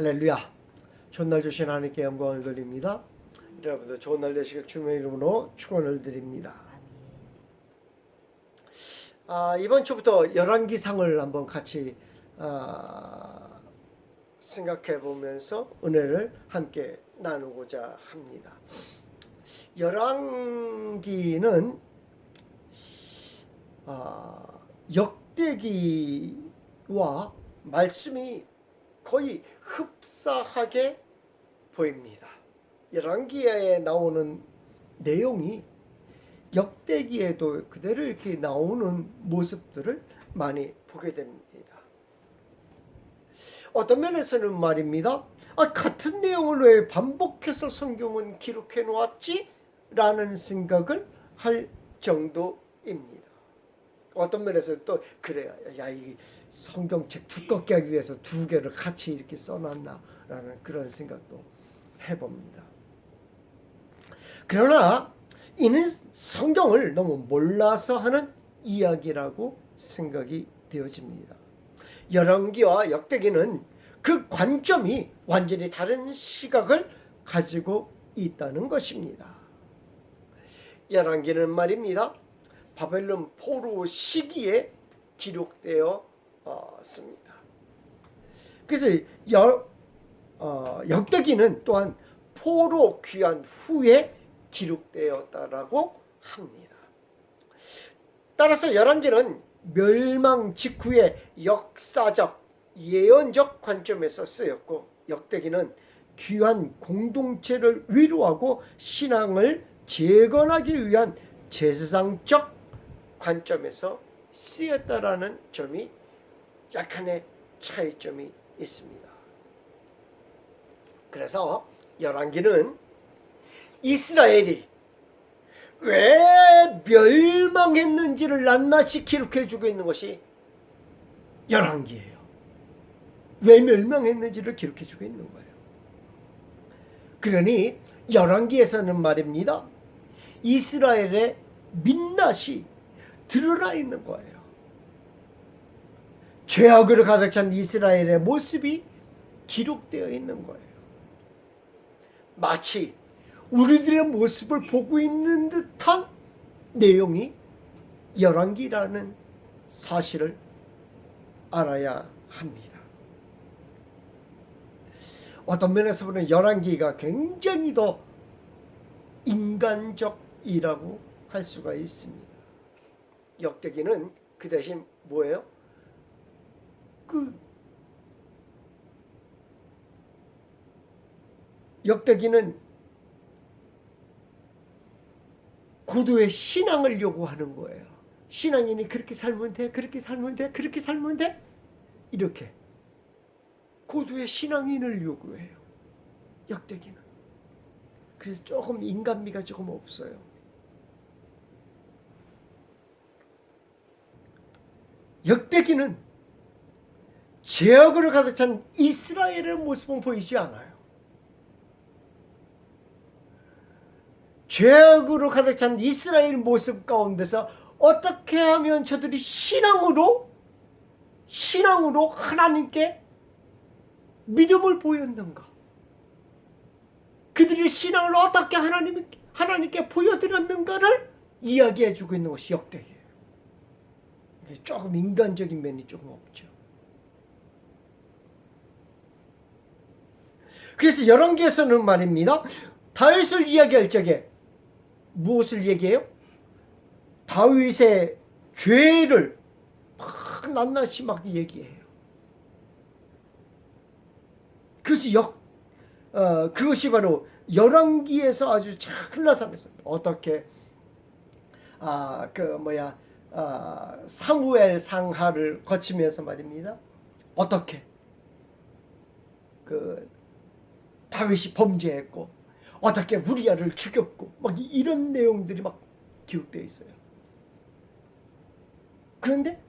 할렐루야. 좋은 날 주신 하나님께 영광을 돌립니다. 여러분들 좋은 날 되시길 주님의 이름으로 축원을 드립니다. 이번 주부터 열왕기상을 한번 같이 생각해 보면서 은혜를 함께 나누고자 합니다. 열왕기는 역대기와 말씀이 거의 흡사하게 보입니다. 열왕기에 나오는 내용이 역대기에도 그대로 이렇게 나오는 모습들을 많이 보게 됩니다. 어떤 면에서는 말입니다. 같은 내용을 왜 반복해서 성경은 기록해 놓았지? 라는 생각을 할 정도입니다. 어떤 면에서 또 그래요. 이 성경책 두껍게 하기 위해서 두 개를 같이 이렇게 써놨나라는 그런 생각도 해봅니다. 그러나 이는 성경을 너무 몰라서 하는 이야기라고 생각이 되어집니다. 열왕기와 역대기는 그 관점이 완전히 다른 시각을 가지고 있다는 것입니다. 열왕기는 말입니다. 바벨론 포로 시기에 기록되었습니다. 그래서 역대기는 또한 포로 귀환 후에 기록되었다라고 합니다. 따라서 열왕기는 멸망 직후의 역사적 예언적 관점에서 쓰였고, 역대기는 귀한 공동체를 위로하고 신앙을 재건하기 위한 제사상적 관점에서 쓰였다라는 점이 약간의 차이점이 있습니다. 그래서 열왕기는 이스라엘이 왜 멸망했는지를 낱낱이 기록해주고 있는 것이 열왕기예요. 왜 멸망했는지를 기록해주고 있는 거예요. 그러니 열왕기에서는 말입니다. 이스라엘의 민낯이 드러나 있는 거예요. 죄악으로 가득 찬 이스라엘의 모습이 기록되어 있는 거예요. 마치 우리들의 모습을 보고 있는 듯한 내용이 열왕기라는 사실을 알아야 합니다. 어떤 면에서 보면 열왕기가 굉장히 더 인간적이라고 할 수가 있습니다. 역대기는 그 대신 뭐예요? 역대기는 고도의 신앙을 요구하는 거예요. 신앙인이 그렇게 살면 돼, 그렇게 살면 돼, 그렇게 살면 돼, 이렇게 고도의 신앙인을 요구해요. 역대기는. 그래서 조금 인간미가 조금 없어요. 역대기는 죄악으로 가득 찬 이스라엘의 모습은 보이지 않아요. 죄악으로 가득 찬 이스라엘 모습 가운데서 어떻게 하면 저들이 신앙으로 하나님께 믿음을 보였는가? 그들의 신앙을 어떻게 하나님께 보여드렸는가를 이야기해주고 있는 것이 역대기예요. 조금 인간적인 면이 조금 없죠. 그래서 열왕기에서는 말입니다. 다윗을 이야기할 적에 무엇을 얘기해요? 다윗의 죄를 막 낱낱이 막 얘기해요. 그래서 그것이 바로 열왕기에서 아주 잘 나타났습니다. 어떻게 사무엘 상하를 거치면서 말입니다. 어떻게 다윗이 범죄했고, 어떻게 우리아를 죽였고, 막 이런 내용들이 막 기록되어 있어요. 그런데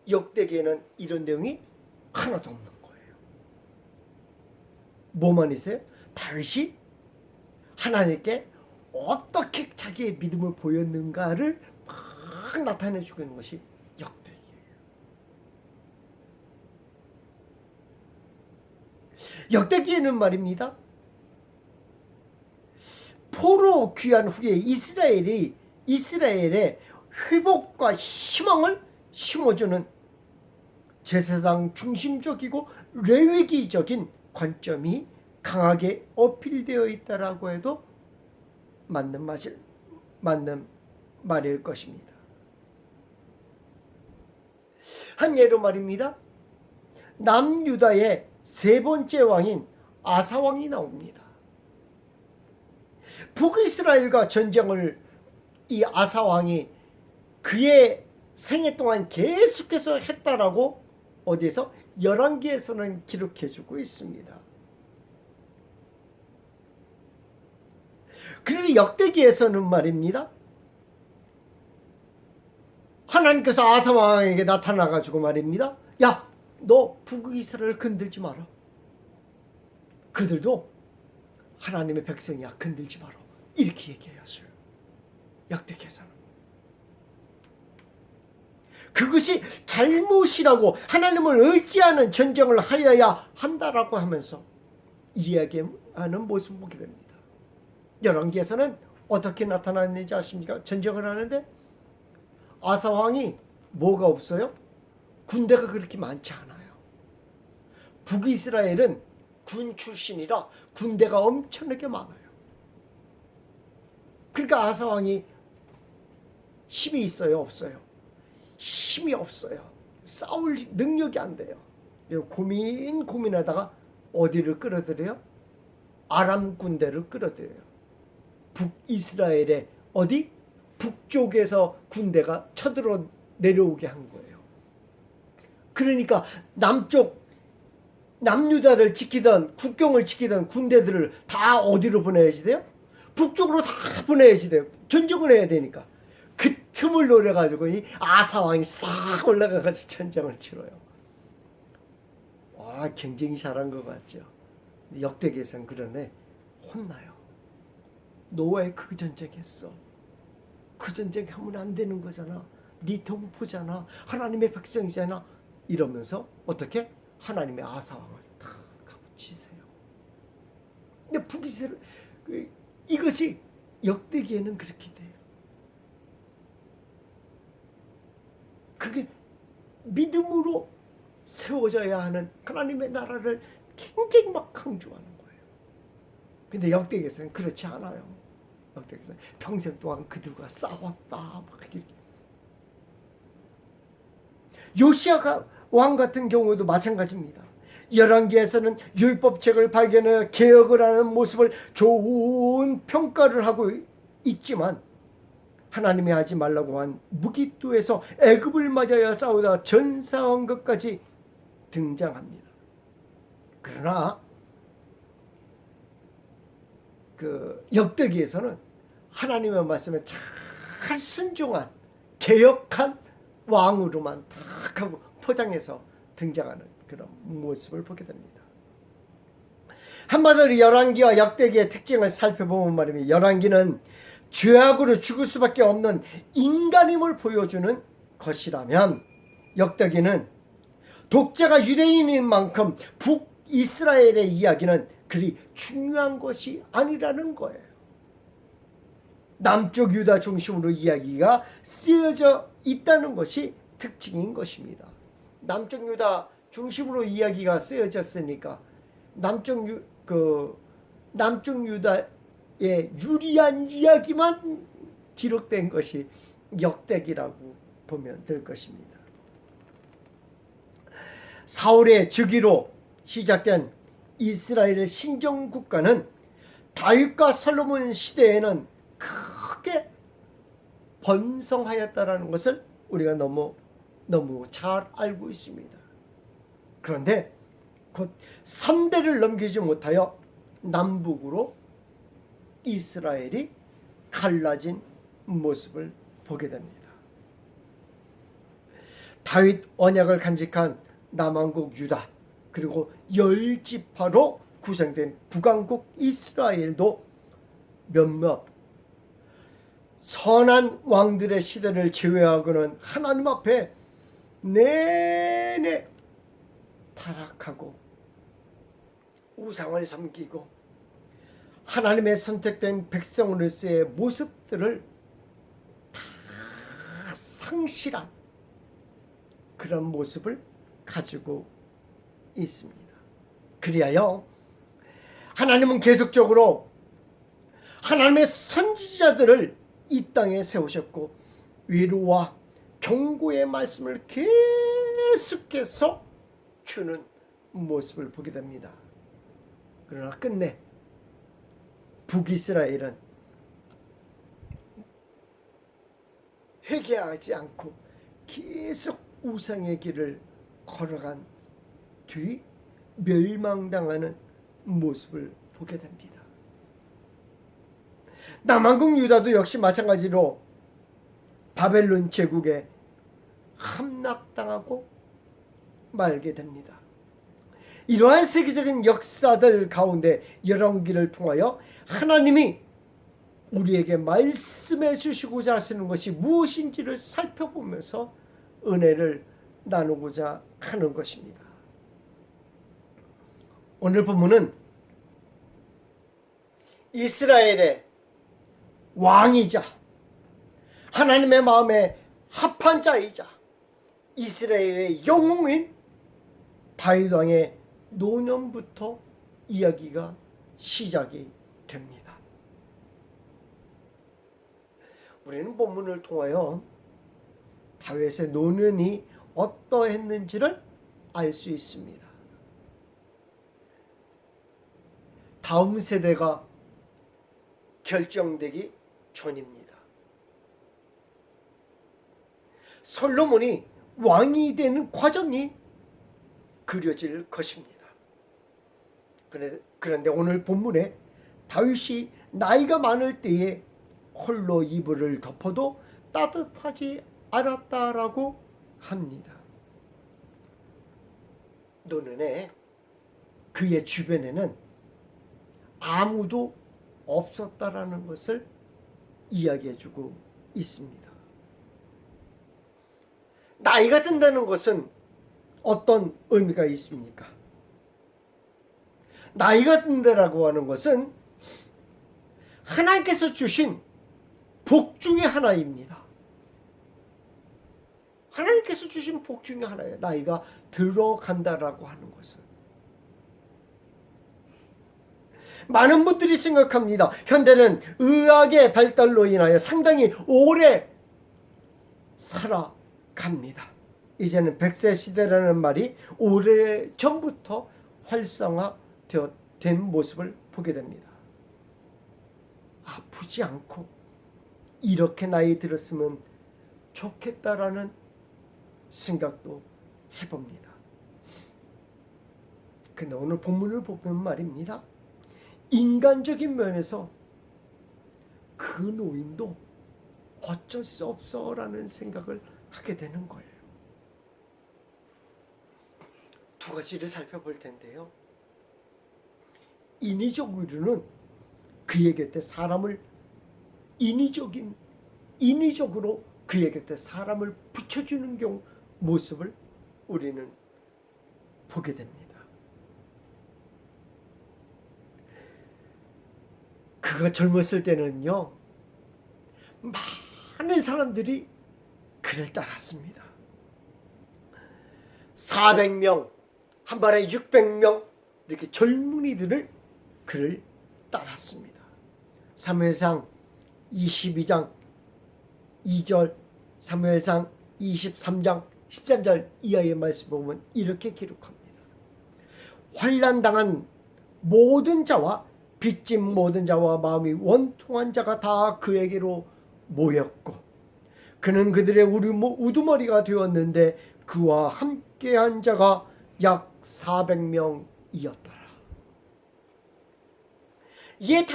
역대기에는 이런 내용이 하나도 없는 거예요. 뭐만 있어요? 다윗이 하나님께 어떻게 자기의 믿음을 보였는가를 막 나타내주고 있는 것이 역대기예요. 역대기에는 말입니다, 포로 귀환 후에 이스라엘의 회복과 희망을 심어주는 제사장 중심적이고 레위기적인 관점이 강하게 어필되어 있다라고 해도 맞는 말일 것입니다. 한 예로 말입니다, 남유다의 세 번째 왕인 아사 왕이 나옵니다. 북이스라엘과 전쟁을 이 아사 왕이 그의 생애 동안 계속해서 했다라고 어디에서 열왕기에서는 기록해주고 있습니다. 그리고 역대기에서는 말입니다, 하나님께서 아사 왕에게 나타나가지고 말입니다, 야, 너 북이스라엘 건들지 마라. 그들도 하나님의 백성이야, 건들지 마라. 이렇게 얘기했어요. 역대기에서는. 그것이 잘못이라고 하나님을 의지하는 전쟁을 하여야 한다라고 하면서 이야기하는 모습을 보게 됩니다. 열왕기에서는 어떻게 나타났는지 아십니까? 전쟁을 하는데 아사 왕이 뭐가 없어요? 군대가 그렇게 많지 않아요. 북이스라엘은 군 출신이라 군대가 엄청나게 많아요. 그러니까 아사 왕이 힘이 있어요, 없어요? 힘이 없어요. 싸울 능력이 안 돼요. 고민하다가 어디를 끌어들여요? 아람 군대를 끌어들여요. 북이스라엘의 어디? 북쪽에서 군대가 쳐들어 내려오게 한 거예요. 그러니까 남유다를 지키던, 국경을 지키던 군대들을 다 어디로 보내야지 돼요? 북쪽으로 다 보내야지 돼요. 전쟁을 해야 되니까. 그 틈을 노려가지고 이 아사왕이 싹 올라가가지고 전쟁을 치러요. 와, 굉장히 잘한 것 같죠. 역대기에서는 그러네, 혼나요. 너 왜 그 전쟁했어? 그 전쟁 하면 안 되는 거잖아. 네 동포잖아. 하나님의 백성이잖아. 이러면서 어떻게? 하나님의 아사왕을 다 가부치세요. 근데 북이스라엘 이것이 역대기에는 그렇게 돼요. 그게 믿음으로 세워져야 하는 하나님의 나라를 굉장히 막 강조하는 거예요. 근데 역대기에서는 그렇지 않아요. 역대기에서는 평생 동안 그들과 싸웠다 막 이렇게. 요시야 왕 같은 경우도 마찬가지입니다. 열왕기에서는 율법책을 발견해 개혁을 하는 모습을 좋은 평가를 하고 있지만 하나님이 하지 말라고 한 무기토에서 애굽을 맞아야 싸우다 전사한 것까지 등장합니다. 그러나 그 역대기에서는 하나님의 말씀에 잘 순종한 개혁한 왕으로만 딱 하고 포장해서 등장하는 그런 모습을 보게 됩니다. 한마디로 열왕기와 역대기의 특징을 살펴보면 말입니다. 열왕기는 죄악으로 죽을 수밖에 없는 인간임을 보여주는 것이라면 역대기는 독자가 유대인인 만큼 북이스라엘의 이야기는 그리 중요한 것이 아니라는 거예요. 남쪽 유다 중심으로 이야기가 쓰여져 있다는 것이 특징인 것입니다. 남쪽 유다 중심으로 이야기가 쓰여졌으니까 남쪽 유다의 유리한 이야기만 기록된 것이 역대기라고 보면 될 것입니다. 사울의 즉위로 시작된 이스라엘의 신정국가는 다윗과 솔로몬 시대에는 크게 번성하였다라는 것을 우리가 너무 잘 알고 있습니다. 그런데 곧 3대를 넘기지 못하여 남북으로 이스라엘이 갈라진 모습을 보게 됩니다. 다윗 언약을 간직한 남왕국 유다, 그리고 10지파로 구성된 북왕국 이스라엘도 몇몇 선한 왕들의 시대를 제외하고는 하나님 앞에 내내 타락하고 우상을 섬기고 하나님의 선택된 백성으로서의 모습들을 다 상실한 그런 모습을 가지고 있습니다. 그리하여 하나님은 계속적으로 하나님의 선지자들을 이 땅에 세우셨고 위로와 경고의 말씀을 계속해서 주는 모습을 보게 됩니다. 그러나 끝내 북이스라엘은 회개하지 않고 계속 우상의 길을 걸어간 뒤 멸망당하는 모습을 보게 됩니다. 남한국 유다도 역시 마찬가지로 바벨론 제국에 함락당하고 말게 됩니다. 이러한 세계적인 역사들 가운데 열왕기를 통하여 하나님이 우리에게 말씀해 주시고자 하시는 것이 무엇인지를 살펴보면서 은혜를 나누고자 하는 것입니다. 오늘 본문은 이스라엘의 왕이자 하나님의 마음에 합한 자이자 이스라엘의 영웅인 다윗 왕의 노년부터 이야기가 시작이 됩니다. 우리는 본문을 통하여 다윗의 노년이 어떠했는지를 알 수 있습니다. 다음 세대가 결정되기 전입니다. 솔로몬이 왕이 되는 과정이 그려질 것입니다. 그런데 오늘 본문에 다윗이 나이가 많을 때에 홀로 이불을 덮어도 따뜻하지 않았다라고 합니다. 노년에 그의 주변에는 아무도 없었다라는 것을 이야기해주고 있습니다. 나이가 든다는 것은 어떤 의미가 있습니까? 나이가 든다라고 하는 것은 하나님께서 주신 복 중에 하나입니다. 하나님께서 주신 복 중에 하나예요. 나이가 들어간다라고 하는 것은. 많은 분들이 생각합니다. 현대는 의학의 발달로 인하여 상당히 오래 살아갑니다. 이제는 100세 시대라는 말이 오래 전부터 활성화된 모습을 보게 됩니다. 아프지 않고 이렇게 나이 들었으면 좋겠다라는 생각도 해봅니다. 근데 오늘 본문을 보면 말입니다. 인간적인 면에서 그 노인도 어쩔 수 없어라는 생각을 하게 되는 거예요. 두 가지를 살펴볼 텐데요. 인위적으로는 그의 곁에 사람을 인위적으로 그의 곁에 사람을 붙여주는 모습을 우리는 보게 됩니다. 그가 젊었을 때는요, 많은 사람들이 그를 따랐습니다. 400명, 한 번에 600명 이렇게 젊은이들을 그를 따랐습니다. 사무엘상 22장 2절, 사무엘상 23장 13절 이하의 말씀 보면 이렇게 기록합니다. 환난당한 모든 자와 빚진 모든 자와 마음이 원통한 자가 다 그에게로 모였고 그는 그들의 우두머리가 되었는데 그와 함께한 자가 약 400명이었더라. 이에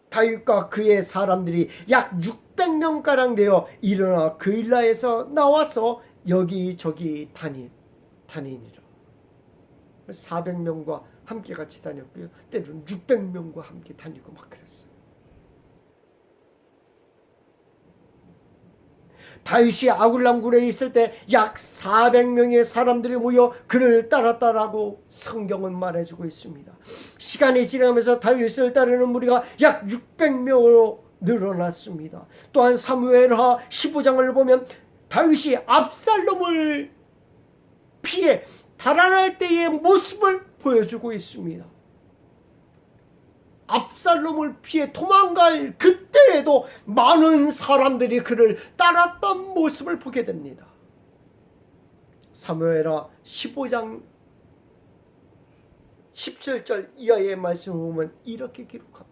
다윗과 그의 사람들이 약 600명가량 되어 일어나 그일라에서 나와서 여기저기 다니니라. 400명과 함께 같이 다녔고요. 때로는 600명과 함께 다니고 막 그랬어요. 다윗이 아굴람 굴에 있을 때 약 400명의 사람들이 모여 그를 따랐다라고 성경은 말해주고 있습니다. 시간이 지나면서 다윗을 따르는 무리가 약 600명으로 늘어났습니다. 또한 사무엘하 15장을 보면 다윗이 압살롬을 피해 달아날 때의 모습을 보여주고 있습니다. 압살롬을 피해 도망갈 그때에도 많은 사람들이 그를 따랐던 모습을 보게 됩니다. 사무엘하 15장 17절 이하의 말씀을 보면 이렇게 기록합니다.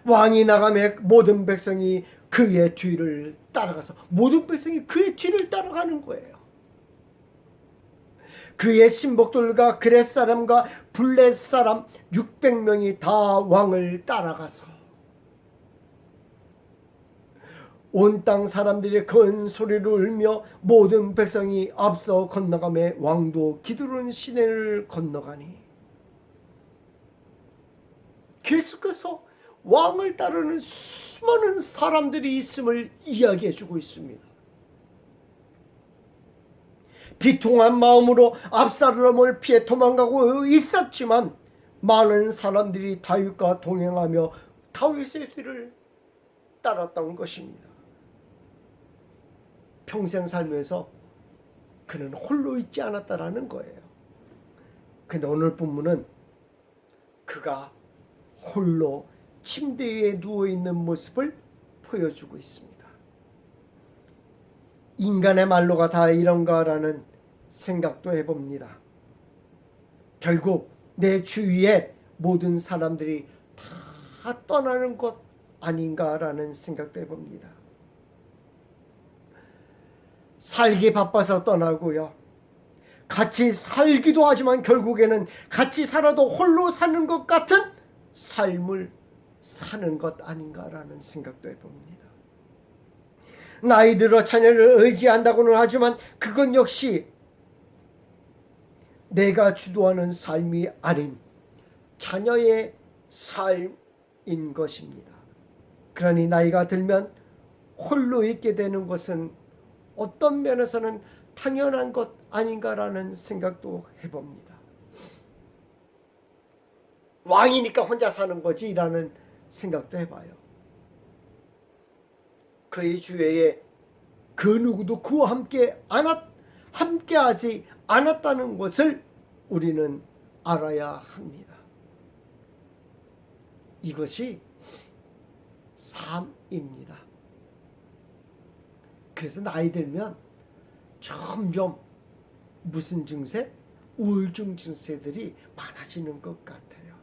왕이 나가매 모든 백성이 그의 뒤를 따라가서, 모든 백성이 그의 뒤를 따라가는 거예요. 그의 신복들과 그렛 사람과 블렛 사람 600명이 다 왕을 따라가서 온 땅 사람들이 큰 소리를 울며 모든 백성이 앞서 건너가매 왕도 기드론 시내를 건너가니, 계속해서 왕을 따르는 수많은 사람들이 있음을 이야기해 주고 있습니다. 비통한 마음으로 압살롬을 피해 도망가고 있었지만 많은 사람들이 다윗과 동행하며 다윗의 뒤를 따랐던 것입니다. 평생 살면서 그는 홀로 있지 않았다라는 거예요. 근데 오늘 본문은 그가 홀로 침대에 누워있는 모습을 보여주고 있습니다. 인간의 말로가 다 이런가라는 생각도 해봅니다. 결국 내 주위에 모든 사람들이 다 떠나는 것 아닌가라는 생각도 해봅니다. 살기 바빠서 떠나고요, 같이 살기도 하지만 결국에는 같이 살아도 홀로 사는 것 같은 삶을 사는 것 아닌가라는 생각도 해봅니다. 나이 들어 자녀를 의지한다고는 하지만 그건 역시 내가 주도하는 삶이 아닌 자녀의 삶인 것입니다. 그러니 나이가 들면 홀로 있게 되는 것은 어떤 면에서는 당연한 것 아닌가라는 생각도 해봅니다. 왕이니까 혼자 사는 거지라는 생각도 해봐요. 그의 주위에 그 누구도 그와 함께하지 않았다는 것을 우리는 알아야 합니다. 이것이 삶입니다. 그래서 나이 들면 점점 무슨 증세? 우울증 증세들이 많아지는 것 같아요.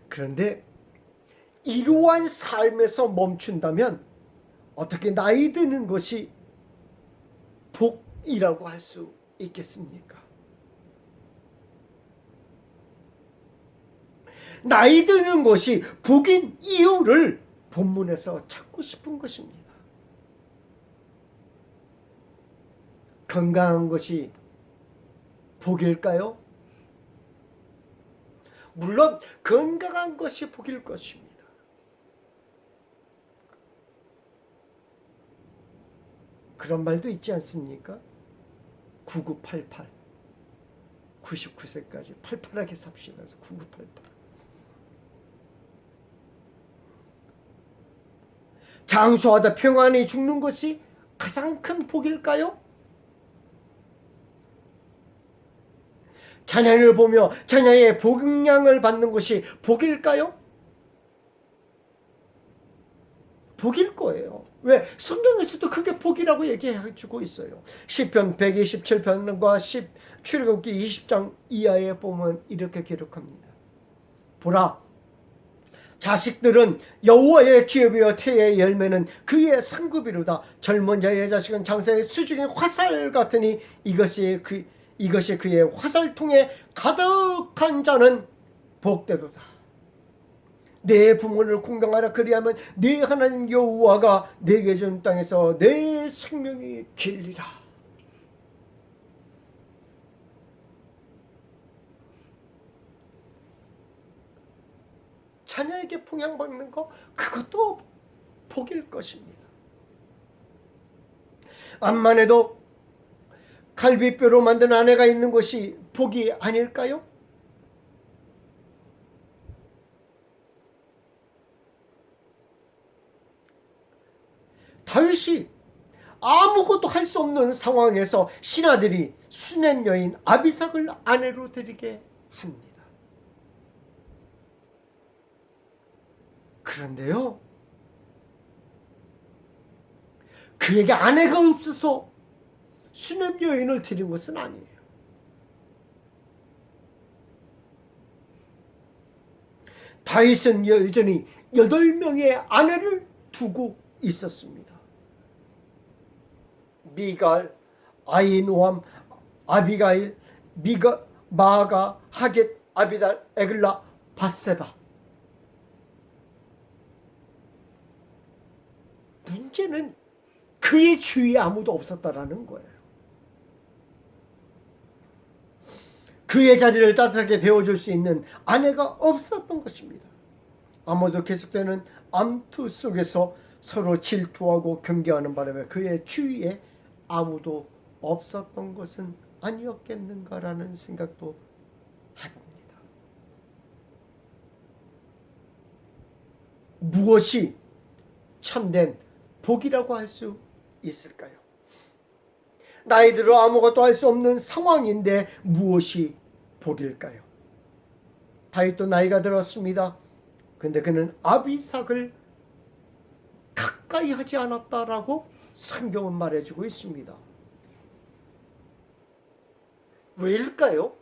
그런데 이러한 삶에서 멈춘다면 어떻게 나이 드는 것이 복이라고 할 수 있겠습니까? 나이 드는 것이 복인 이유를 본문에서 찾고 싶은 것입니다. 건강한 것이 복일까요? 물론 건강한 것이 복일 것입니다. 그런 말도 있지 않습니까? 9988 99세까지 팔팔하게 삽시다. 9988 장수하다 평안히 죽는 것이 가장 큰 복일까요? 자녀를 보며 자녀의 복양을 받는 것이 복일까요? 복일 거예요. 왜? 성경에서도 그게 복이라고 얘기해 주고 있어요. 시편 127편과 출애굽기 20장 이하에 보면 이렇게 기록합니다. 보라, 자식들은 여호와의 기업이요 태의 열매는 그의 상급이로다. 젊은 자의 자식은 장사의 수중의 화살 같으니 이것이 그의 화살통에 가득한 자는 복되도다. 내 부모를 공경하라. 그리하면 네 하나님 여호와가 내게 준 땅에서 내 생명이 길리라. 자녀에게 봉양받는 거, 그것도 복일 것입니다. 암만 해도 갈비뼈로 만든 아내가 있는 것이 복이 아닐까요? 다윗이 아무것도 할 수 없는 상황에서 신하들이 수냄 여인 아비삭을 아내로 들이게 합니다. 그런데요, 그에게 아내가 없어서 수냄 여인을 들인 것은 아니에요. 다윗은 여전히 8명의 아내를 두고 있었습니다. 미갈, 아히노암, 아비가일, 마아가, 하겟, 아비달, 에글라, 바세바. 문제는 그의 주위에 아무도 없었다라는 거예요. 그의 자리를 따뜻하게 데워줄 수 있는 아내가 없었던 것입니다. 아무도 계속되는 암투 속에서 서로 질투하고 경계하는 바람에 그의 주위에 아무도 없었던 것은 아니었겠는가라는 생각도 해봅니다. 무엇이 참된 복이라고 할 수 있을까요? 나이 들어 아무것도 할 수 없는 상황인데 무엇이 복일까요? 다윗도 나이가 들었습니다. 근데 그는 아비삭을 가까이 하지 않았다라고 성경은 말해주고 있습니다. 왜일까요?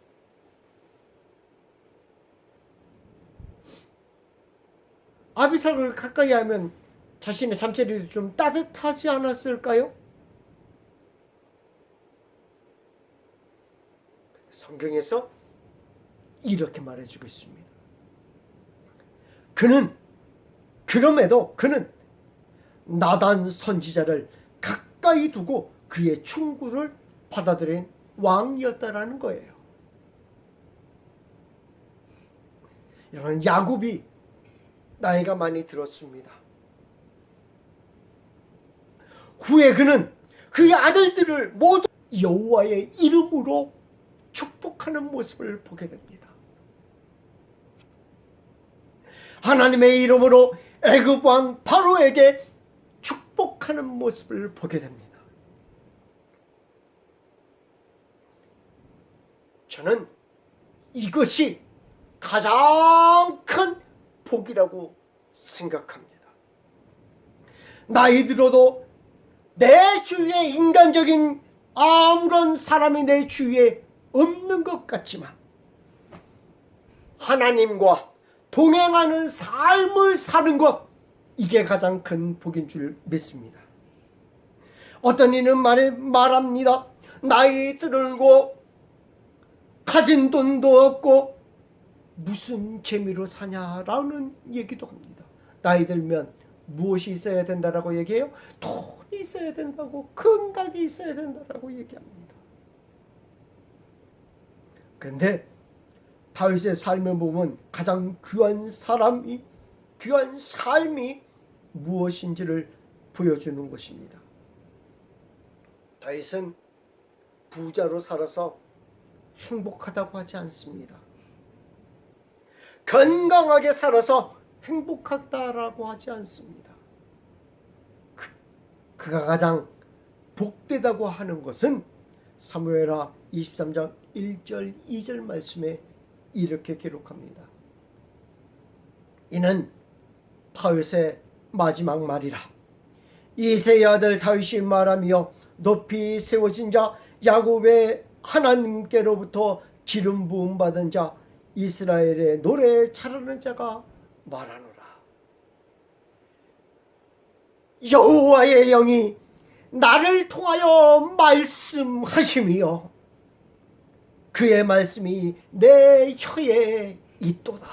아비삭을 가까이 하면 자신의 잠자리도 좀 따뜻하지 않았을까요? 성경에서 이렇게 말해주고 있습니다. 그럼에도 그는 나단 선지자를 가까이 두고 그의 충고를 받아들인 왕이었다라는 거예요. 여러분, 야곱이 나이가 많이 들었습니다. 후에 그는 그의 아들들을 모두 여호와의 이름으로 축복하는 모습을 보게 됩니다. 하나님의 이름으로 애굽 왕 바로에게 축복하는 모습을 보게 됩니다. 저는 이것이 가장 큰 복이라고 생각합니다. 나이 들어도 내 주위에 인간적인 아무런 사람이 내 주위에 없는 것 같지만 하나님과 동행하는 삶을 사는 것, 이게 가장 큰 복인 줄 믿습니다. 어떤 이는 말합니다. 나이 들고 가진 돈도 없고 무슨 재미로 사냐라는 얘기도 합니다. 나이 들면 무엇이 있어야 된다라고 얘기해요? 돈이 있어야 된다고, 건강이 있어야 된다라고 얘기합니다. 그런데 다윗의 삶을 보면 가장 귀한 삶이 무엇인지를 보여주는 것입니다. 다윗은 부자로 살아서 행복하다고 하지 않습니다. 건강하게 살아서 행복하다라고 하지 않습니다. 그가 가장 복되다고 하는 것은 사무엘하 23장 1절 2절 말씀에 이렇게 기록합니다. 이는 다윗의 마지막 말이라. 이새의 아들 다윗이 말하며 높이 세워진 자 야곱의 하나님께로부터 기름 부음 받은 자 이스라엘의 노래 잘하는 자가 말하노라. 여호와의 영이 나를 통하여 말씀하심이요 그의 말씀이 내 혀에 있도다.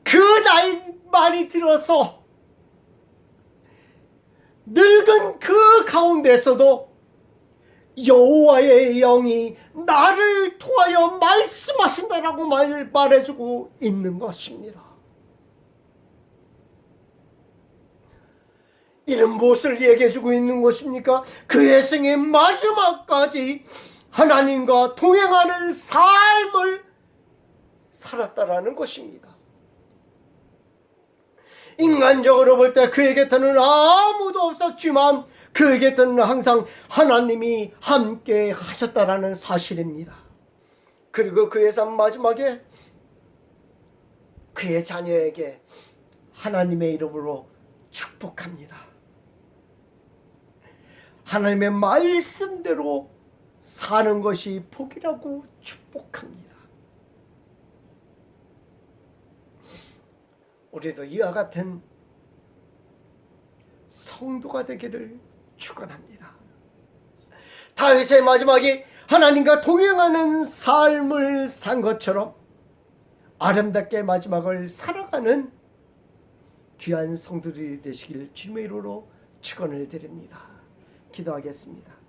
그 나이 많이 들어서 늙은 그 가운데서도 여호와의 영이 나를 통하여 말씀하신다라고 말해주고 있는 것입니다. 이는 무엇을 얘기해주고 있는 것입니까? 그의 생의 마지막까지 하나님과 동행하는 삶을 살았다라는 것입니다. 인간적으로 볼 때 그의 곁에는 아무도 없었지만 그의 곁에는 항상 하나님이 함께 하셨다라는 사실입니다. 그리고 그의 삶 마지막에 그의 자녀에게 하나님의 이름으로 축복합니다. 하나님의 말씀대로 사는 것이 복이라고 축복합니다. 우리도 이와 같은 성도가 되기를 축원합니다. 다윗의 마지막이 하나님과 동행하는 삶을 산 것처럼 아름답게 마지막을 살아가는 귀한 성도들이 되시길 주님의 이름으로 축원을 드립니다. 기도하겠습니다.